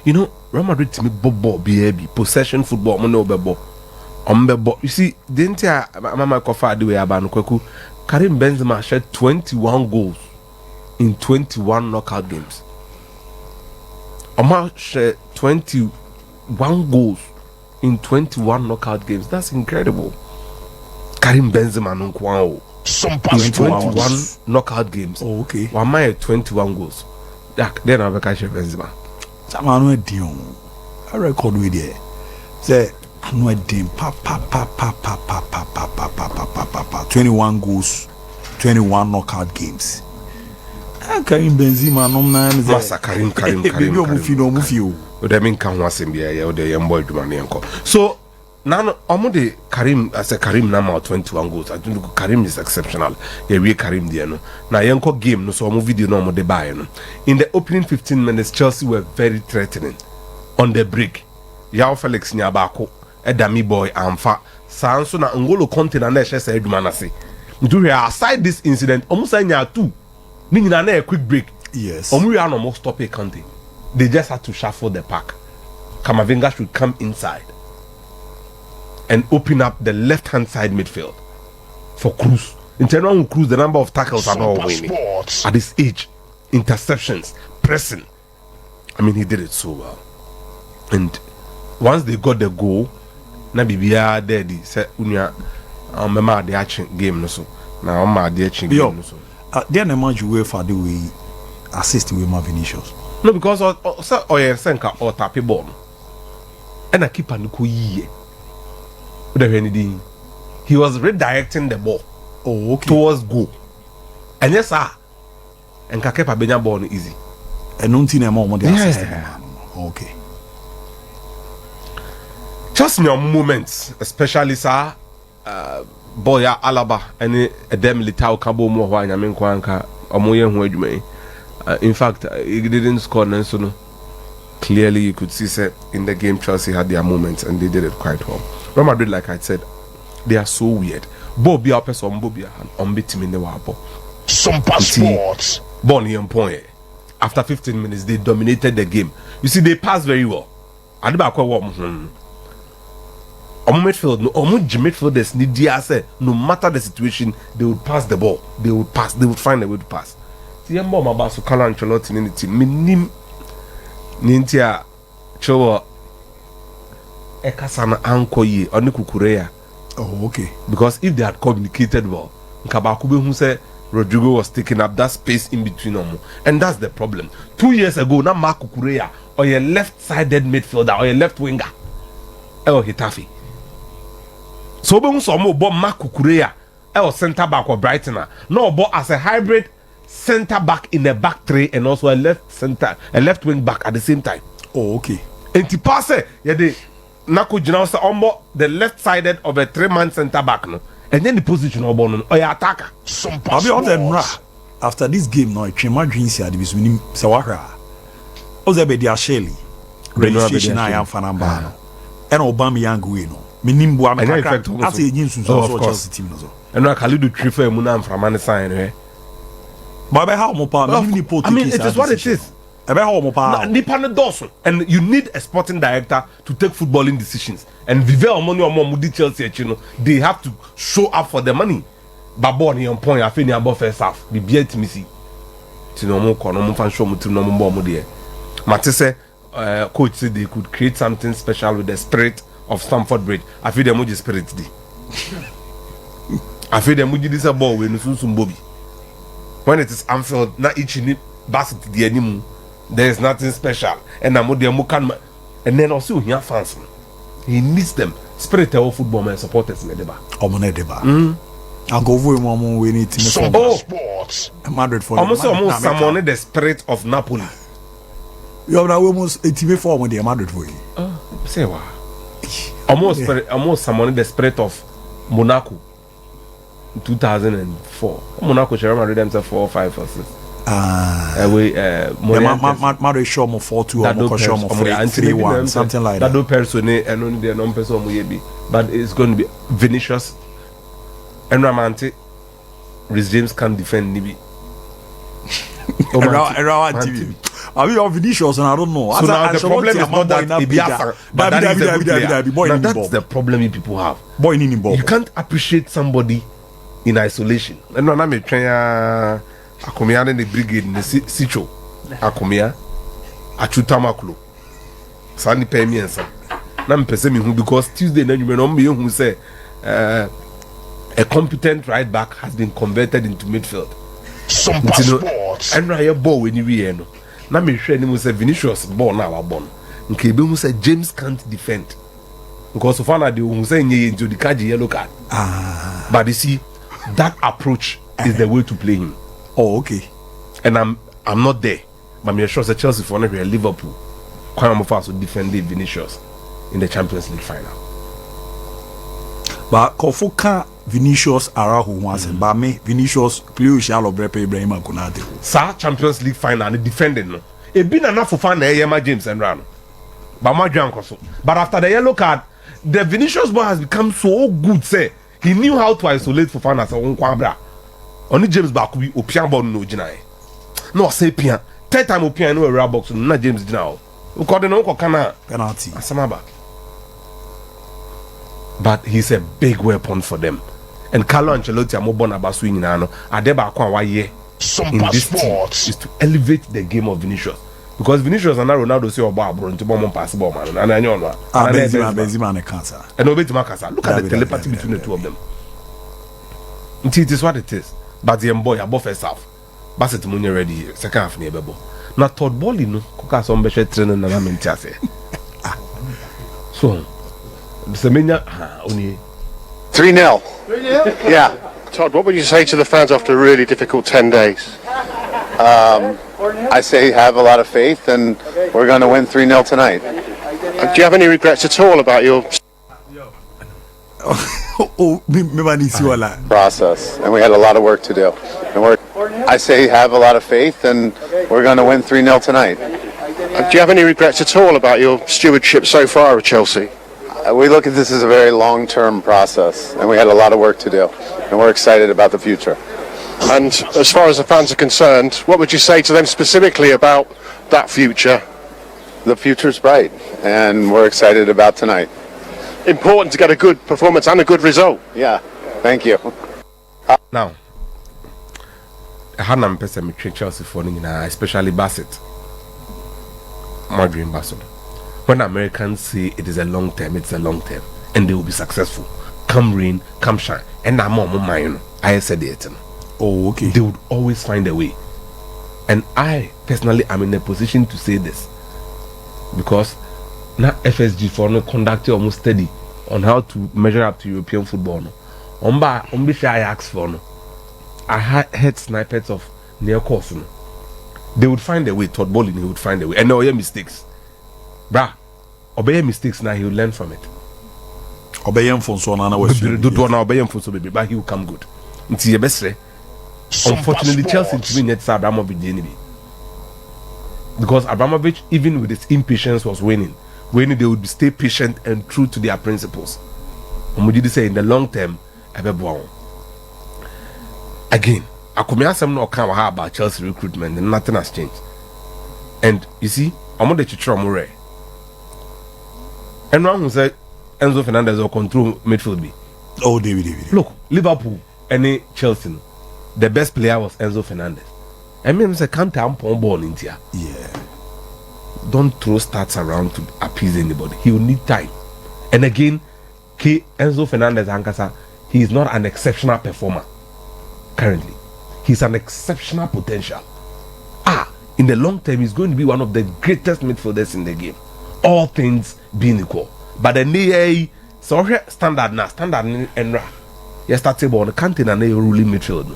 You know, Real Madrid to me bobo BAB possession football mo no bebo. You see, didn't Mama Kofa do Abanu Kweku Karim Benzema shed 21 goals in 21 knockout games. Omar shared 21 goals in 21 knockout games. That's incredible. Karim Benzema no kwao. In 21 knockout games. Oh, okay. One my 21 goals. Then I catch Benzema. Samano Dion. I record with you. Say, I know a dim. 21 goals, 21 knockout games. Karim Benzema, no man. Masa Karim. They mean can was in the young boy to money uncle. So now Omude Karim as a Karim number 21 goals. I think Karim is exceptional. Yeah, we Karim there no. Now yanko game no so video no more de buy no. In the opening 15 minutes, Chelsea were very threatening. On the break, Yao Felix Nyabako, Edami boy Amfa, Sanso na Ngolo Conte na Neshe say Edumanase. Aside this incident, almost anya two. Nini na a quick break. Yes. We are no more stop a Conte. They just had to shuffle the pack. Kamavinga should come inside and open up the left-hand side midfield for Cruz. In general, Cruz, the number of tackles are not winning. At this age, interceptions, pressing. I mean, he did it so well. And once they got the goal, na bibia there they said, "Unya, mama the action game no so. Now mama the action game no so." Then the match you for the way assist with my Vinicius. No, because or senka or tap a ball. And I keep on ye. He was redirecting the ball towards goal. And yes, sir. And Kakepa Benya ball easy. And no team more assist. Okay. Just in your moments, especially sir, Boya Alaba and Edem Litao Kabo Moha and Yamin Kwanka or Moyen Wedme. In fact, he didn't score Nensono. Clearly, you could see say, in the game Chelsea had their moments and they did it quite well. Real Madrid, like I said, they are so weird. Bobby Alpes on Bobby and unbeaten in the Wabo. SOMPA Sports. Bonnie and Point. After 15 minutes, they dominated the game. You see, they passed very well. I don't know midfield, midfielders need say no matter the situation, they would pass the ball. They would pass. They would find a way to pass. See, I'm more about so Carlo Ancelotti in the team. Minim Nintia Chowa Ekasana Ankoye Oni Kukureya. Oh, okay. Because if they had communicated well, Nkabakube who said Rodrigo was taking up that space in between them, and that's the problem. 2 years ago, now Mark Kukureya or your left-sided midfielder or your left winger, El Hitafi. So when some bought Mark Kukureya, El centre back or Brightoner, no bought as a hybrid centre back in the back three and also a left wing back at the same time. Oh, okay. And to pass it, yeah, the Nako Jinausa on the left sided of a 3-man centre back, no, and then the position of one or your attacker. I'll be on the after this game now. Chema Dreams here, the Bisminim Sawara. Ozebedia Shelley, registration I am Fanambano, and Obama Yanguino. Minimbo, I'm a Chelsea team. And I can do Trifer Munam from Anasign. But how I mean, it is what it is. And you need a sporting director to take footballing decisions. And Vive Omoni or Mudi Chelsea, you know, they have to show up for the money. Baboni on point, I feel about first half. Be beat me see. Tinomo Konomo fan show to no more there. Matisse, coach said they could create something special with the spirit of Stamford Bridge. I feel the Muji spirit. I feel the Muji this a ball when you soon Bobby. When it is Anfield, not each in basket the animal, there is nothing special. And I'm Mukan, and then also he fans. He needs them. Spirit of football man supporters in the deba. I'll go for one we need to Sports. Madrid for almost someone the spirit of Napoli. You have almost a TV form with the Madrid for you. Say what? Almost someone the spirit of Monaco. 2004. Monaco share Madrid themselves 4 or 5 or 6. Madrid show mo 4-2 or show mo 3-1, something like that. That do person and only the non-person maybe, but it's going to be Vinicius and Ramante. Rhys James can't defend Nibi. I mean, of Vinicius, and I don't know. So now the problem is not that Ibiasa, but that is a good player. Now that's the problem you people have. Boy, in ball. You can't appreciate somebody in isolation. And no, I'm trying Akomia in the brigade in the Sicho. Akomia, Achutamaklo. Sandy pay me and some. Now I'm because Tuesday, then you may not be who say a competent right back has been converted into midfield. SOMPA Sports. And I ball when you know. Now me sure him say Vinicius ball now our born. Okay, be say James can't defend. Because so far now they will say into the card yellow card. But you see, that approach is the way to play him. Oh, okay. And I'm not there. But I'm sure that Chelsea for never Liverpool. Quite fast to defend Vinicius in the Champions League final. But Kofuka Vinicius Arahu once but me Vinicius play shall brepe Ibrahim Konate. Sa Champions League final and defending no. It been enough for fan Yema James and Rano. But my so. But after the yellow card, the Vinicius boy has become so good, say he knew how to isolate for fan as a kwabra. Only James Bakubi Opian ball no jinai. No say pian. Third time Opian no area box no James Jinao. According to Kana penalty. Asamaba. But he's a big weapon for them. And Carlo Ancelotti amobon abasu nyina no adeba akwa waye in this team is to elevate the game of Vinicius. Because Vinicius and Ronaldo say obo abro nti bomb pass ball man and anyo no. Benzema and cancer. And Obetima Kasa. Look at the telepathy between the two of them. It is what it is. But the boy above first half. Bassett Munye ready second half near Bebo. Na third ball no koka some be training na menti ase. So Semenya only 3-0. 3-0? Yeah. Todd, what would you say to the fans after a really difficult 10 days? I say have a lot of faith, and we're going to win 3-0 tonight. Do you have any regrets at all about your process? And we had a lot of work to do. And I say have a lot of faith, and we're going to win 3-0 tonight. Do you have any regrets at all about your stewardship so far of Chelsea? We look at this as a very long-term process, and we had a lot of work to do, and we're excited about the future. And as far as the fans are concerned, what would you say to them specifically about that future? The future's bright, and we're excited about tonight. Important to get a good performance and a good result. Yeah, thank you. Now, I had a person with Chelsea for especially Bassett, Madrid and Barcelona. When Americans say it is a long term, it's a long term, and they will be successful. Come rain, come shine, and I'm on my I said it. Oh, okay. They would always find a way, and I personally am in a position to say this because now FSG for no conducted almost study on how to measure up to European football. No, on I asked for no, I had snippets of near course. No, they would find a way. Todd Bowling, he would find a way, and no mistakes. Bruh, obey mistakes now, he will learn from it. Obey him for so now, baby, but he will come good. Until your best. Unfortunately, Chelsea to me net Abramovich enemy. Because Abramovich, even with his impatience, was winning. When they would stay patient and true to their principles. And we did say in the long term, again, I come here some no account about Chelsea recruitment and nothing has changed. And you see, I'm on the Chichiro. And one who said Enzo Fernandez will control midfield be. Oh, David. Look, Liverpool, any Chelsea, the best player was Enzo Fernandez. I mean, it's a counter on ball in here. Yeah. Don't throw stats around to appease anybody. He will need time. And again, Enzo Fernandez Ankasa, he is not an exceptional performer currently. He's an exceptional potential. In the long term, he's going to be one of the greatest midfielders in the game. All things being equal. But the NA, so standard and you start table on the canteen and they ruling midfield.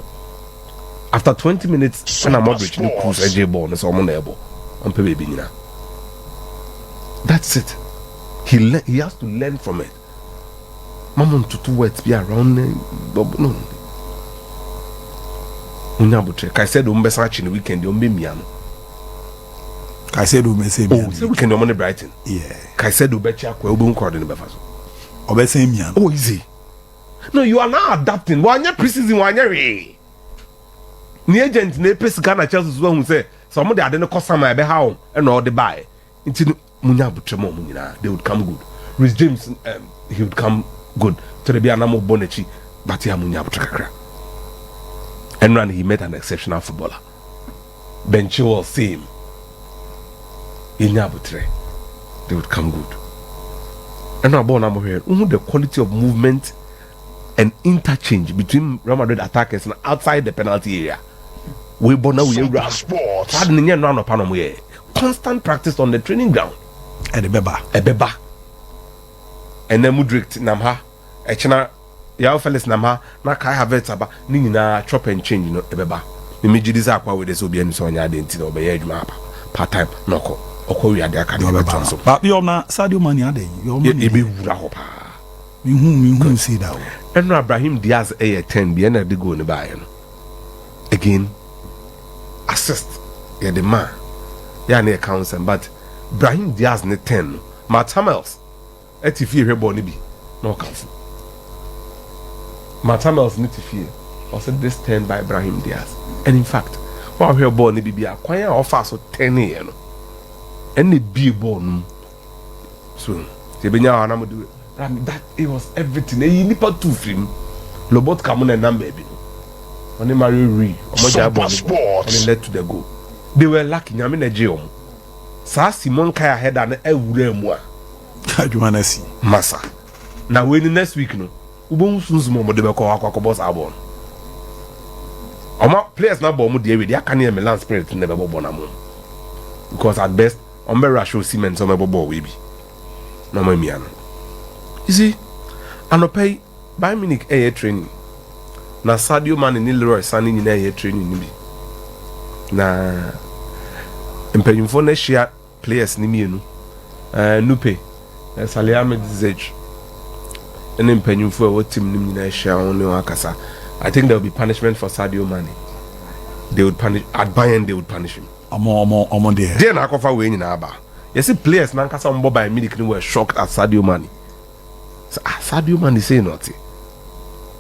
After 20 minutes, when I'm Madrid, you cruise AJ ball, so I'm on the elbow. I'm baby. That's it. He has to learn from it. Mamon to two words be around no. I said, in the weekend, you'll be me. I said, we say, so we can do money Brighton. Yeah. I said, betcha, we'll be called in the Befaso. Oh, easy. No, you are now adapting. One year preseason, 1 year. The agent, ne Ghana Chelsea who say, some of the adeno cost some be how and all the buy into munya butremo munyina they would come good. Rhys James he would come good to the Bianamo Bonechi but ya munya butrakra. And when he met an exceptional footballer. Ben Chilwell same. Inyabutre they would come good. And now born here the quality of movement and interchange between Real Madrid attackers and outside the penalty area. We born now we constant practice on the training ground. And the Beba. And then Mudrik Namha, Echena, Yao Felix Namha, na Kai Havertz, Nina chop and change, you know, Beba. The Mijis Aqua with the Sobian Sonia identity or Bayed Map, part time, Noko, or Korea, the Academy. But you're not Sadio Mane, you're maybe Rahopa. You see that. And now Brahim Diaz A10 be the go in the Bayern. Again, assist, yeah, the man, yeah, near council, but Brahim Diaz ne 10, Matt Hamels, Etifi Reboni be no council. Matt Hamels need to fear, or said this 10 by Brahim Diaz. And in fact, while her born be a choir or fast or 10 years, and the be born soon. Tebenya and I'm do that it was everything. You need to film. Lobot come on and number baby. When they marry Ree, and it led to the goal. They were lucky. I mean, a geom. Sa Simon Kaya head and a wure. How do you want to see? Massa. Now, when next week, no, Ubon soon's more de Beko Aquabos Arbon. Our players now bomb the area. Can hear Milan spirit never bonamon. Because at best, Ombera show Siemens on my bobo, baby. No, my mian. You see, and pay by Munich air training. Na Sadio Mane ni Leroy Sané in air training ni bi. Na mpanyimfo na share players ni mienu. Nupe, Salihamidzic Ziyech. And mpanyimfo what team ni na share only wakasa. I think there will be punishment for Sadio Mane. They would punish at Bayern. They would punish him. I'm there. They na kofa we nyina aba. You see players na nkasa mbo by Munich ni were shocked at Sadio Mane. So, Sadio Mane say nothing.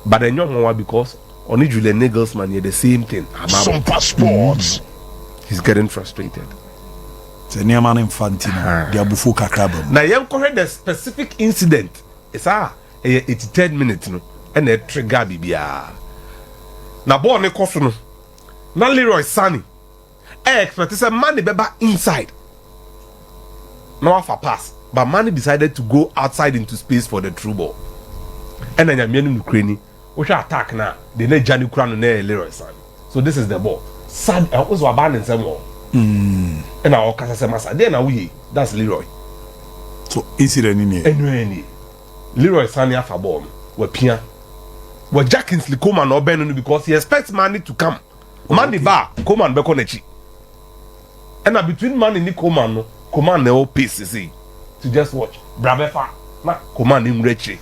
But then you because only Julian Nagelsmann here the same thing. SOMPA Sports. He's getting frustrated. The near man Infantino. They are before Kakabam. Now you correct the specific incident. It's 83rd minute no, and a trigger bibia. Now ball ne koso no. Na Leroy Sané. Expect say Mane beba inside. No alpha pass. But Mane decided to go outside into space for the through ball. And then Yamianu Ukraine, which attack now, they need Gianni Kurano near Leroy Sané. So this is the ball. Sad, I was abandoning some more. And our Casa Massa, then we that's Leroy. So incident in here. Anyway, Leroy Sané after ball, we're Pia. We're Jackinsley Coman or Ben because he expects Mane to come. Mane bar, Coman Bekonechi. And now between Mane and Coman, Coman no pace, you see. To just watch Brabefa na command him reche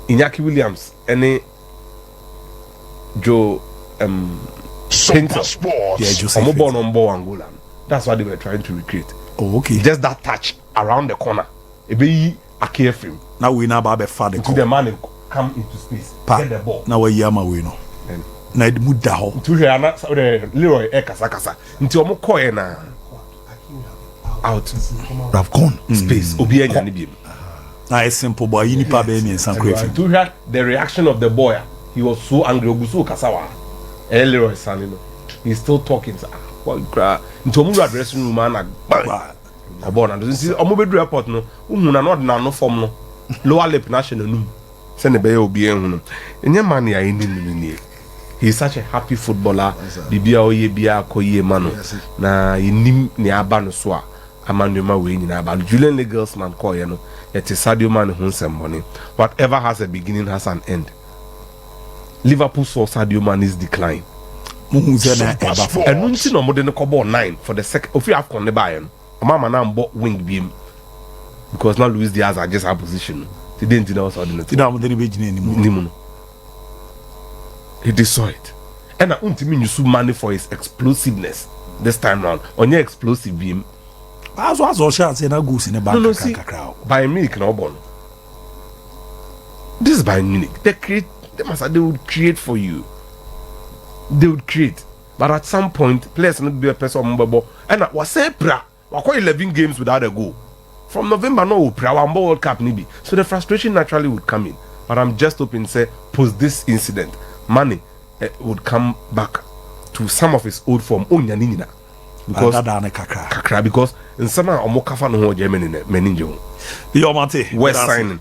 Iñaki Williams any Joe SOMPA Sports. Yeah, Joseph born on board Angola. That's what they were trying to recreate. Oh, okay. Just that touch around the corner. It be a care frame. Now we now about father. To the man come into space. Get the ball. Now we yama we know. Na it muda ho. To hear na Leroy kasa. Nti omo koye na out have gone space obi anya ne biem na a simple boy you nipa be me san crave to hear the reaction of the boy. He was so angry ogusu kasawa Leroy Sané no he's still talking what cry nti omo address room na ball na nti omo be do report no uhuna na no form no lower lip national num se ne be obi ehun no enye man ya ni he's such a happy footballer bibia oye bia akoye mano na yinim ne aba no so a Amanuma we nyina ba Julian Nagelsmann call you know it is Sadio Mane who some money. Whatever has a beginning has an end. Liverpool saw Sadio Mane's decline. And no more than a 9 for the second of you have on the Bayern. Mama now bought wing beam because now Luis Diaz are just our position. He didn't know anymore. He saw it. And I want to mean you sue Mane for his explosiveness this time round. On your explosive beam. As was all shots in a goose in a bank. No, see, by Munich no born. This is by Munich. They would create for you. They would create. But But at some point, players need to be a person mobile. And was say pra, we 11 games without a goal. From November, no, our World Cup maybe. So the frustration naturally would come in. But I'm just hoping, say, post this incident, Mane would come back to some of his old form. Because kakra, because in some Omokafa no Germany meninjo. The Omante West signing.